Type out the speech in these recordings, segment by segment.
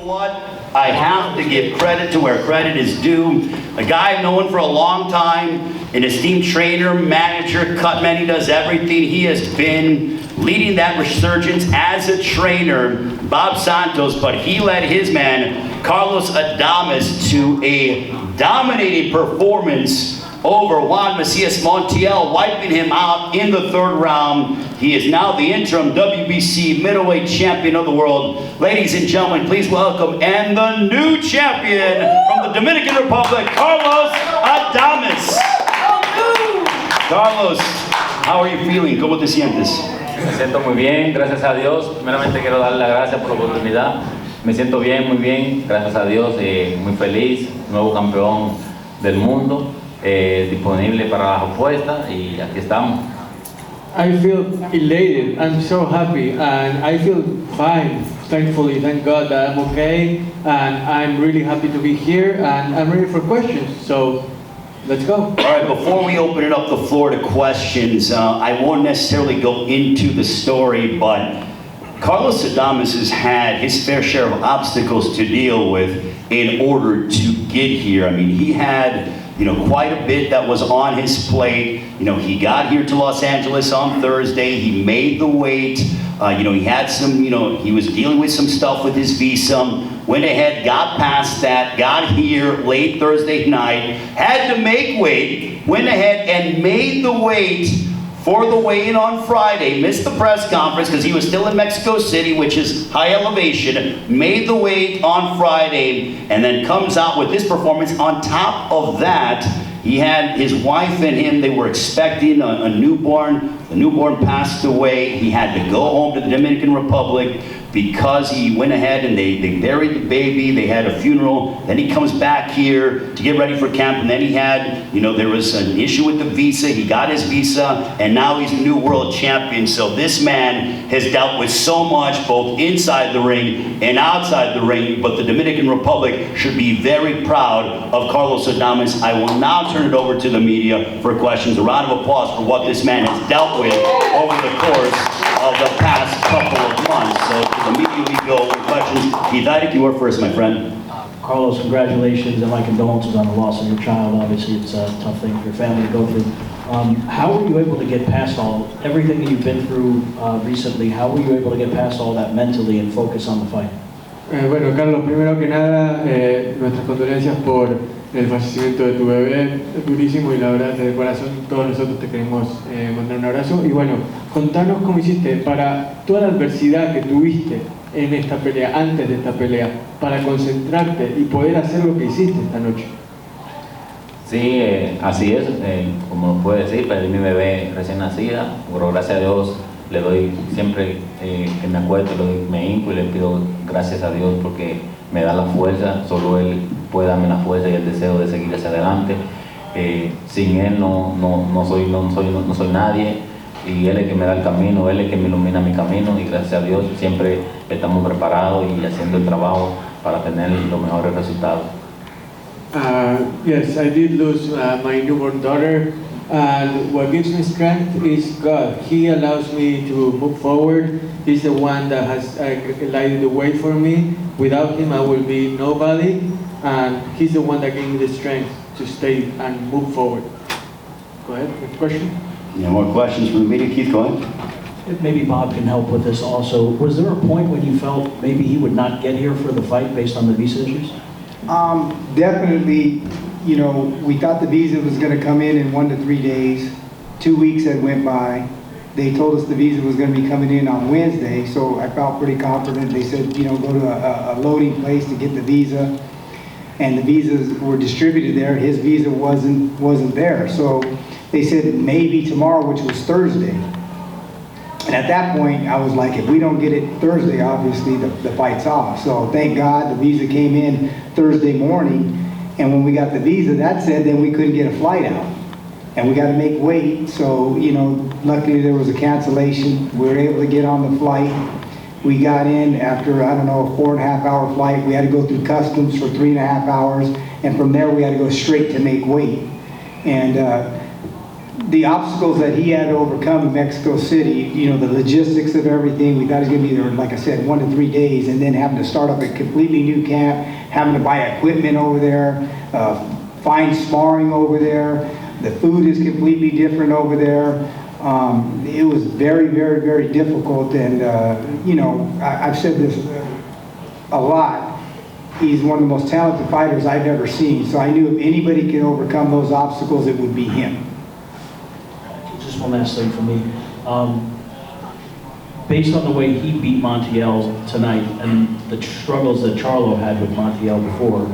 what? I have to give credit to where credit is due. A guy I've known for a long time, an esteemed trainer, manager, cutman, he does everything. He has been leading that resurgence as a trainer, Bob Santos, but he led his man, Carlos Adames, to a dominating performance over Juan Macias Montiel, wiping him out in the third round. He is now the interim WBC middleweight champion of the world. Ladies and gentlemen, please welcome, and the new champion from the Dominican Republic, Carlos Adames. Carlos, how are you feeling? ¿Cómo te sientes? Me siento muy bien, gracias a Dios. Primeramente quiero darle las gracias por la oportunidad. Me siento bien, muy bien, gracias a Dios, muy feliz, nuevo campeón del mundo, disponible para las apuestas y aquí estamos. I feel elated, I'm so happy, and I feel fine, thankfully, thank God that I'm okay, and I'm really happy to be here, and I'm ready for questions, so let's go. All right, before we open it up the floor to questions, I won't necessarily go into the story, but Carlos Adames has had his fair share of obstacles to deal with in order to get here. I mean, he had quite a bit that was on his plate. He got here to Los Angeles on Thursday. He made the weight. He had some, he was dealing with some stuff with his visa. Went ahead, got past that, got here late Thursday night, had to make weight, went ahead and made the weight for the weigh-in on Friday, missed the press conference because he was still in Mexico City, which is high elevation, made the weight on Friday, and then comes out with this performance. On top of that, he had his wife and him, they were expecting a newborn. The newborn passed away. He had to go home to the Dominican Republic because he went ahead and they buried the baby, they had a funeral, then he comes back here to get ready for camp, and then he had, there was an issue with the visa, he got his visa, and now he's a new world champion. So this man has dealt with so much, both inside the ring and outside the ring, but the Dominican Republic should be very proud of Carlos Adames. I will now turn it over to the media for questions. A round of applause for what this man has dealt with over the course of the past couple of months. So to the media we go with questions. Keith, you were first, my friend. Carlos, congratulations and my condolences on the loss of your child. Obviously, it's a tough thing for your family to go through. How were you able to get past everything that you've been through recently? How were you able to get past all that mentally and focus on the fight? Bueno, Carlos, primero que nada, nuestras condolencias por el fallecimiento de tu bebé, durísimo, y la verdad, de corazón, todos nosotros te queremos mandar un abrazo. Y bueno, contanos cómo hiciste para toda la adversidad que tuviste en esta pelea, antes de esta pelea, para concentrarte y poder hacer lo que hiciste esta noche. Sí, así es, como puede decir, perdí mi bebé recién nacida, pero gracias a Dios le doy siempre que me acuerdo, me hinco y le pido gracias a Dios porque me da la fuerza, solo Él puede darme la fuerza y el deseo de seguir hacia adelante. Sin Él no soy nadie, y Él es el que me da el camino, Él es el que me ilumina mi camino, y gracias a Dios siempre estamos preparados y haciendo el trabajo para tener los mejores resultados. Yes, I did lose my newborn daughter, and what gives me strength is God. He allows me to move forward. He's the one that has lighted the way for me. Without Him, I will be nobody, and He's the one that gave me the strength to stay and move forward. Go ahead, next question. Yeah, more questions from the media. Keith, go ahead. Maybe Bob can help with this also. Was there a point when you felt maybe he would not get here for the fight based on the visa issues? Definitely, we thought the visa was going to come in 1 to 3 days. 2 weeks had went by. They told us the visa was going to be coming in on Wednesday, so I felt pretty confident. They said, go to a loading place to get the visa, and the visas were distributed there. His visa wasn't there, so they said maybe tomorrow, which was Thursday. And at that point, I was like, if we don't get it Thursday, obviously the fight's off. So thank God the visa came in Thursday morning, and when we got the visa, that said, then we couldn't get a flight out. And we got to make weight, so, luckily there was a cancellation. We were able to get on the flight. We got in after, a 4.5-hour flight. We had to go through customs for 3.5 hours, and from there we had to go straight to make weight. And the obstacles that he had to overcome in Mexico City, you know, the logistics of everything, we thought he was gonna be there, like I said, 1 to 3 days, and then having to start up a completely new camp, having to buy equipment over there, find sparring over there, the food is completely different over there. It was very, very, very difficult, and you know, I've said this a lot. He's one of the most talented fighters I've ever seen, so I knew if anybody could overcome those obstacles, it would be him. Just one last thing for me. Based on the way he beat Montiel tonight and the struggles that Charlo had with Montiel before,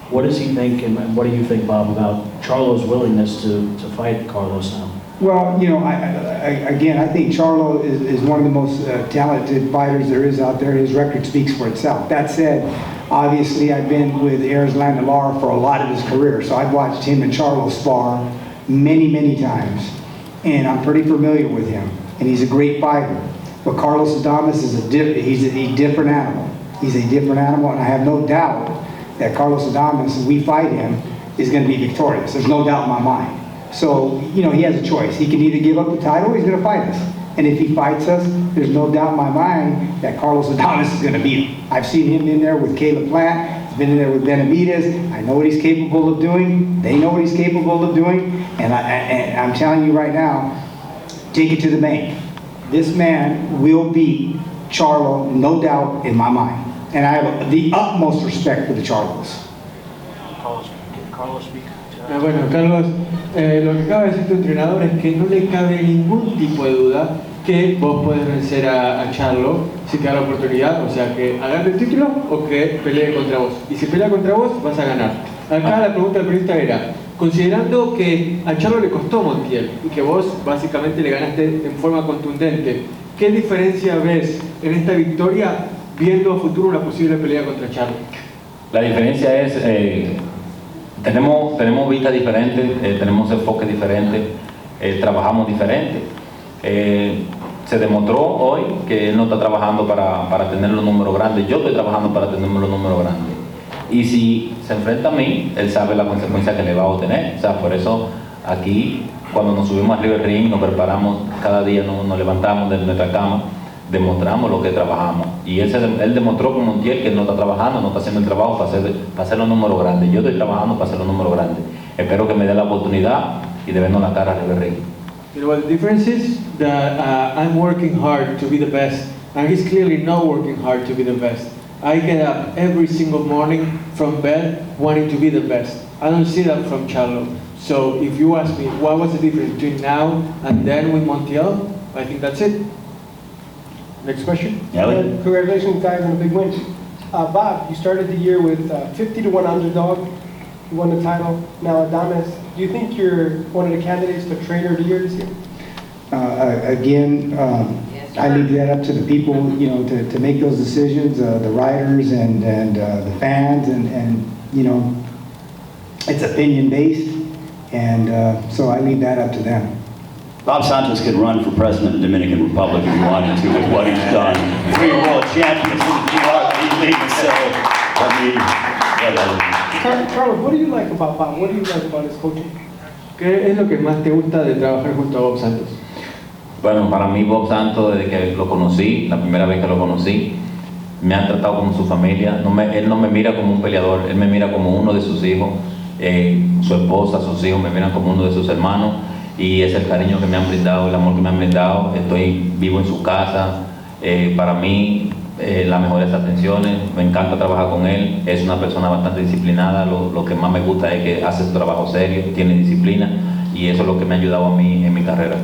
what does he think, and what do you think, Bob, about Charlo's willingness to fight Carlos now? Well, you know, again, I think Charlo is one of the most talented fighters there is out there. His record speaks for itself. That said, obviously, I've been with Arizlan Lara for a lot of his career, so I've watched him and Charlo spar many, many times, and I'm pretty familiar with him, and he's a great fighter. But Carlos Adames is he's a different animal. He's a different animal, and I have no doubt that Carlos Adames, if we fight him, is going to be victorious. There's no doubt in my mind. So, you know, he has a choice. He can either give up the title or he's going to fight us. And if he fights us, there's no doubt in my mind that Carlos Adames is going to beat him. I've seen him in there with Caleb Plant. He's been in there with Benavidez. I know what he's capable of doing. They know what he's capable of doing. And I'm telling you right now, take it to the bank. This man will beat Charlo, no doubt in my mind. And I have the utmost respect for the Charlos. Carlos speak. Bueno, Carlos, lo que acaba de decir tu entrenador es que no le cabe ningún tipo de duda que vos podés vencer a Charlo si te da la oportunidad, o sea, que agarre el título o que pelee contra vos. Y si pelea contra vos, vas a ganar. Acá la pregunta del periodista era, considerando que a Charlo le costó Montiel y que vos básicamente le ganaste en forma contundente, ¿qué diferencia ves en esta victoria viendo a futuro una posible pelea contra Charlo? La diferencia es, tenemos vistas diferentes, tenemos enfoques diferentes, trabajamos diferente. Se demostró hoy que él no está trabajando para tener los números grandes, yo estoy trabajando para tener los números grandes. Y si se enfrenta a mí, él sabe la consecuencia que le va a obtener. O sea, por eso aquí, cuando nos subimos arriba del ring, nos preparamos, cada día nos levantamos de nuestra cama, demostramos lo que trabajamos. Y él demostró con Montiel que no está trabajando, no está haciendo el trabajo para hacer los números grandes. Yo estoy trabajando para hacer los números grandes. Espero que me dé la oportunidad y de vernos la cara arriba del ring. You know what the difference is? That I'm working hard to be the best, and he's clearly not working hard to be the best. I get up every single morning from bed wanting to be the best. I don't see that from Charlo. So if you ask me what was the difference between now and then with Montiel, I think that's it. Next question. Ellie? Congratulations, guys, on a big win. Bob, you started the year with 50-1 underdog. You won the title. Now, Adames, do you think you're one of the candidates for Trainer of the Year this year? Again, I leave that up to the people, you know, to make those decisions, the writers and the fans, and you know, it's opinion based, and so I leave that up to them. Bob Santos could run for president of the Dominican Republic if he wanted to with what he's done. 3 world champions in the PRP league, so, I mean, whatever. Carlos, what do you like about Bob? What do you like about his coaching? ¿Qué es lo que más te gusta de trabajar junto a Bob Santos? Bueno, para mí Bob Santos, desde que lo conocí, la primera vez que lo conocí, me ha tratado como su familia. Él no me mira como un peleador, él me mira como uno de sus hijos, su esposa, sus hijos me miran como uno de sus hermanos, y es el cariño que me han brindado, el amor que me han brindado. Estoy vivo en su casa, para mí las mejores atenciones, me encanta trabajar con él, es una persona bastante disciplinada, lo que más me gusta es que hace su trabajo serio, tiene disciplina, y eso es lo que me ha ayudado a mí en mi carrera.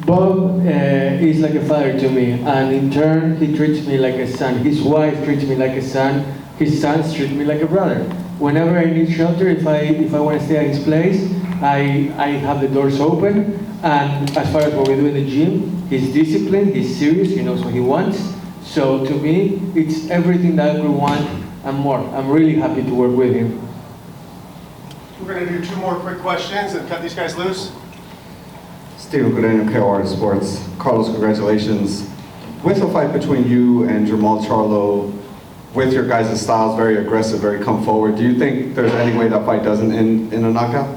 Bob is like a father to me, and in turn he treats me like a son. His wife treats me like a son. His sons treat me like a brother. Whenever I need shelter, if I want to stay at his place, I have the doors open. And as far as what we do in the gym, he's disciplined, he's serious, he knows what he wants. So to me, it's everything that I would want and more. I'm really happy to work with him. We're going to do 2 more quick questions and cut these guys loose. Steven Guarino, KOR Sports. Carlos, congratulations. With the fight between you and Jermall Charlo, with your guys' styles, very aggressive, very come forward, do you think there's any way that fight doesn't end in a knockout?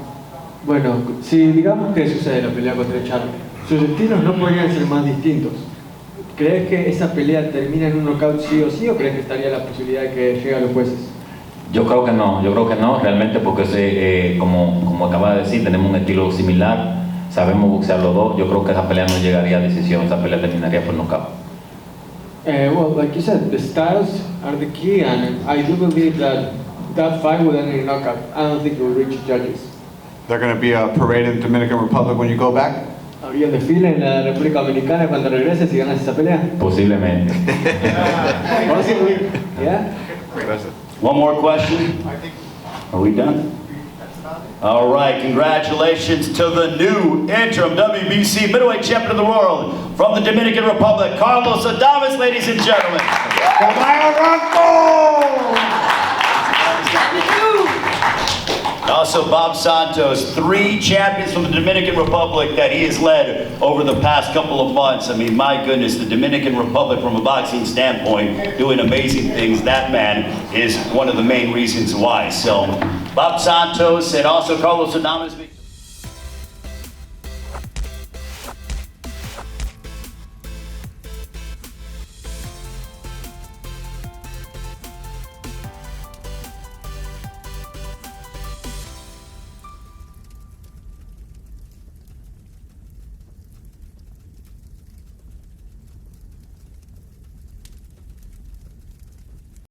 Bueno, si digamos que sucede la pelea contra Charlo, sus destinos no podrían ser más distintos. ¿Crees que esa pelea termina en un knockout sí o sí, o crees que estaría la posibilidad de que llegue a los jueces? Yo creo que no, realmente porque como acaba de decir, tenemos un estilo similar, sabemos boxear los dos, yo creo que esa pelea no llegaría a decisión, esa pelea terminaría por knockout. Well, like you said, the styles are the key, and I do believe that that fight would end in a knockout. I don't think it will reach judges. They're going to be a parade in the Dominican Republic when you go back? ¿Habría desfile en la República Dominicana cuando regreses y ganas esa pelea? Posiblemente. Possibly, yeah? One more question? Are we done? All right, congratulations to the new interim WBC middleweight champion of the world from the Dominican Republic, Carlos Adames, ladies and gentlemen. Also, Bob Santos, 3 champions from the Dominican Republic that he has led over the past couple of months. I mean, my goodness, the Dominican Republic from a boxing standpoint, doing amazing things. That man is one of the main reasons why. So, Bob Santos and also Carlos Adames.